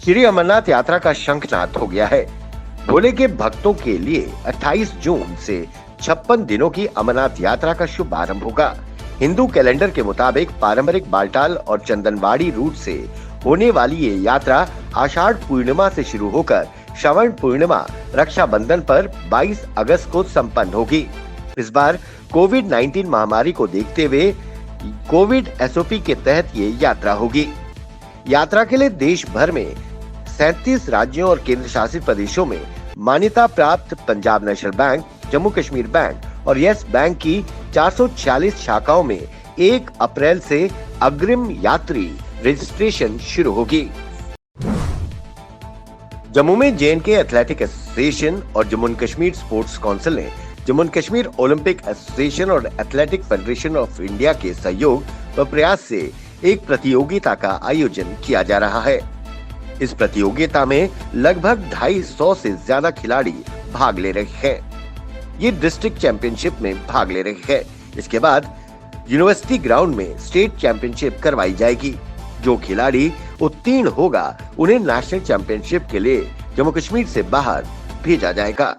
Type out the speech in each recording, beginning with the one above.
श्री अमरनाथ यात्रा का शंखनाद हो गया है। भोले के भक्तों के लिए 28 जून से 56 दिनों की अमरनाथ यात्रा का शुभारंभ होगा। हिंदू कैलेंडर के मुताबिक पारंपरिक बालटाल और चंदनवाड़ी रूट से होने वाली ये यात्रा आषाढ़ पूर्णिमा से शुरू होकर श्रावण पूर्णिमा रक्षाबंधन पर 22 अगस्त को संपन्न होगी। इस बार कोविड-19 महामारी को देखते हुए कोविड एसओपी के तहत ये यात्रा होगी। यात्रा के लिए देश भर में 37 राज्यों और केंद्र शासित प्रदेशों में मान्यता प्राप्त Punjab national bank, Jammu Kashmir bank और यस बैंक की 446 शाखाओं में 1 अप्रैल से अग्रिम यात्री रजिस्ट्रेशन शुरू होगी। जम्मू में जेएनके एथलेटिक एसोसिएशन और जम्मू कश्मीर स्पोर्ट्स काउंसिल ने जम्मू कश्मीर ओलंपिक एसोसिएशन और एथलेटिक फेडरेशन ऑफ इंडिया के सहयोग व प्रयास से एक प्रतियोगिता का आयोजन किया जा रहा है। इस प्रतियोगिता में लगभग 250 से ज्यादा खिलाड़ी भाग ले रहे हैं। ये डिस्ट्रिक्ट चैंपियनशिप में भाग ले रहे हैं। इसके बाद यूनिवर्सिटी ग्राउंड में स्टेट चैंपियनशिप करवाई जाएगी। जो खिलाड़ी उत्तीर्ण होगा उन्हें नेशनल चैंपियनशिप के लिए जम्मू कश्मीर से बाहर भेजा जाएगा।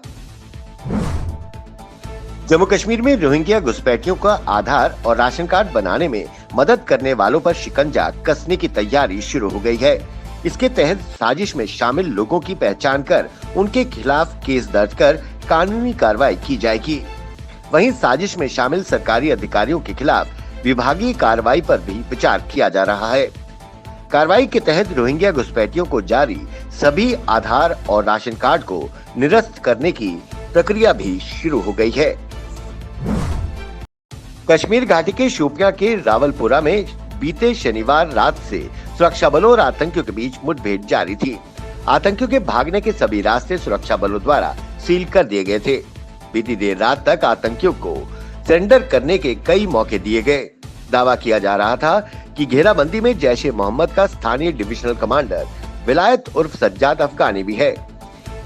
जम्मू कश्मीर में रोहिंग्या घुसपैठियों का आधार और राशन कार्ड बनाने में मदद करने वालों पर शिकंजा कसने की तैयारी शुरू हो गई है। इसके तहत साजिश में शामिल लोगों की पहचान कर उनके खिलाफ केस दर्ज कर कानूनी कार्रवाई की जाएगी। वहीं साजिश में शामिल सरकारी अधिकारियों के खिलाफ विभागीय कार्रवाई पर भी विचार किया जा रहा है। कार्रवाई के तहत रोहिंग्या घुसपैठियों को जारी सभी आधार और राशन कार्ड को निरस्त करने की प्रक्रिया भी शुरू हो गई है। कश्मीर घाटी के शोपियां के रावलपुरा में बीते शनिवार रात से सुरक्षा बलों और आतंकियों के बीच मुठभेड़ जारी थी। आतंकियों के भागने के सभी रास्ते सुरक्षा बलों द्वारा सील कर दिए गए थे। बीती देर रात तक आतंकियों को सरेंडर करने के कई मौके दिए गए। दावा किया जा रहा था कि घेराबंदी में जैश-ए-मोहम्मद का स्थानीय डिविजनल कमांडर विलायत उर्फ सज्जाद अफगानी भी है।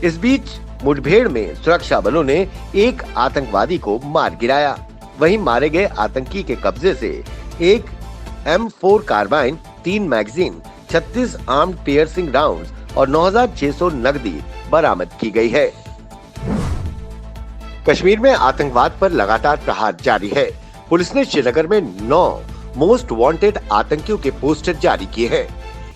इस बीच मुठभेड़ में सुरक्षा बलों ने एक आतंकवादी को मार गिराया। वहीं मारे गए आतंकी के कब्जे से एक M4 carbine, 3 magazine, 36 armed piercing rounds और 9,600 नकदी बरामद की गई है। कश्मीर में आतंकवाद पर लगातार प्रहार जारी है। पुलिस ने श्रीनगर में 9 मोस्ट वांटेड आतंकियों के पोस्टर जारी किए हैं।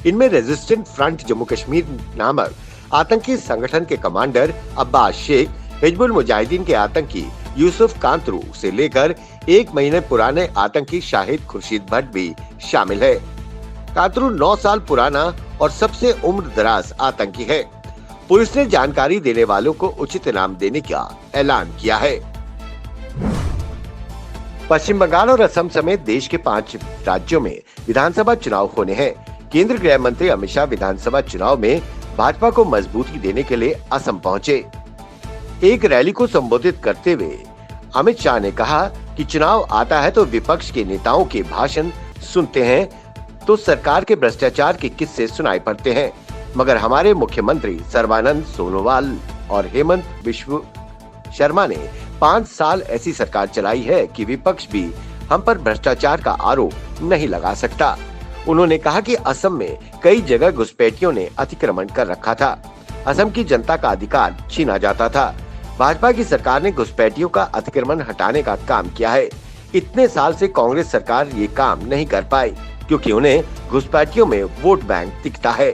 इनमें रेजिस्टेंट फ्रंट जम्मू कश्मीर नामक आतंकी संगठन के कमांडर अब्बास शेख, हिजबुल मुजाहिदीन के आतंकी यूसुफ कांतरू से लेकर 1 महीने पुराने आतंकी शाहिद खुर्शीद भट्ट भी शामिल है। कांतरू 9 साल पुराना और सबसे उम्र दराज आतंकी है। पुलिस ने जानकारी देने वालों को उचित इनाम देने का ऐलान किया है। पश्चिम बंगाल और असम समेत देश के 5 राज्यों में विधानसभा चुनाव होने हैं। केंद्रीय गृह मंत्री अमित शाह विधानसभा चुनाव में भाजपा को मजबूती देने के लिए असम पहुंचे। एक रैली को संबोधित करते हुए अमित शाह ने कहा कि चुनाव आता है तो विपक्ष के नेताओं के भाषण सुनते हैं तो सरकार के भ्रष्टाचार के किस्से सुनाई पड़ते हैं, मगर हमारे मुख्यमंत्री सर्बानंद सोनोवाल और हेमंत बिश्व शर्मा ने 5 साल ऐसी सरकार चलाई है कि विपक्ष भी हम पर भ्रष्टाचार का आरोप नहीं लगा सकता। उन्होंने कहा कि असम में कई जगह घुसपैठियों ने अतिक्रमण कर रखा था। असम की जनता का अधिकार छीना जाता था। भाजपा की सरकार ने घुसपैठियों का अतिक्रमण हटाने का काम किया है। इतने साल से कांग्रेस सरकार ये काम नहीं कर पाई क्योंकि उन्हें घुसपैठियों में वोट बैंक दिखता है।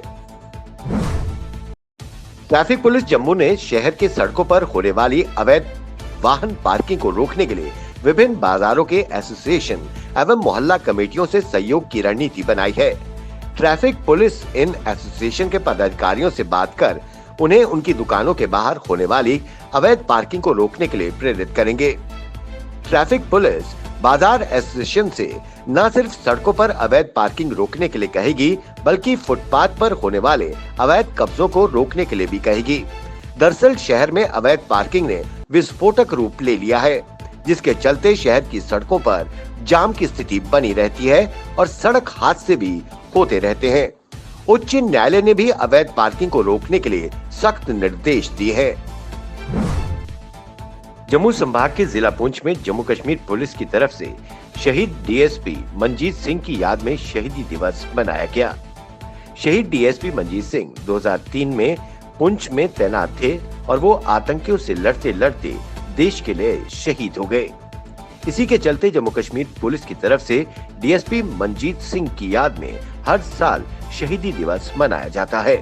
ट्रैफिक पुलिस जम्मू ने शहर के सड़कों पर होने वाली अवैध वाहन पार्किंग को रोकने के लिए विभिन्न बाजारों के एसोसिएशन एवं मोहल्ला कमेटियों से सहयोग की रणनीति बनाई है। ट्रैफिक पुलिस इन एसोसिएशन के पदाधिकारियों से बात कर उन्हें उनकी दुकानों के बाहर होने वाली अवैध पार्किंग को रोकने के लिए प्रेरित करेंगे। ट्रैफिक पुलिस बाजार एसोसिएशन से न सिर्फ सड़कों पर अवैध पार्किंग रोकने के लिए कहेगी बल्कि फुटपाथ पर होने वाले अवैध कब्जों को रोकने के लिए भी कहेगी। दरअसल शहर में अवैध पार्किंग ने विस्फोटक रूप ले लिया है, जिसके चलते शहर की सड़कों पर जाम की स्थिति बनी रहती है और सड़क हादसे भी होते रहते हैं। उच्च न्यायालय ने भी अवैध पार्किंग को रोकने के लिए सख्त निर्देश दिए हैं। जम्मू संभाग के जिला पुंछ में जम्मू कश्मीर पुलिस की तरफ से शहीद डीएसपी मंजीत सिंह की याद में शहीदी दिवस मनाया गया। शहीद डीएसपी मंजीत सिंह 2003 में पुंछ में तैनात थे और वो आतंकियों से लड़ते लड़ते देश के लिए शहीद हो गए। इसी के चलते जम्मू कश्मीर पुलिस की तरफ से डीएसपी मंजीत सिंह की याद में हर साल शहीदी दिवस मनाया जाता है।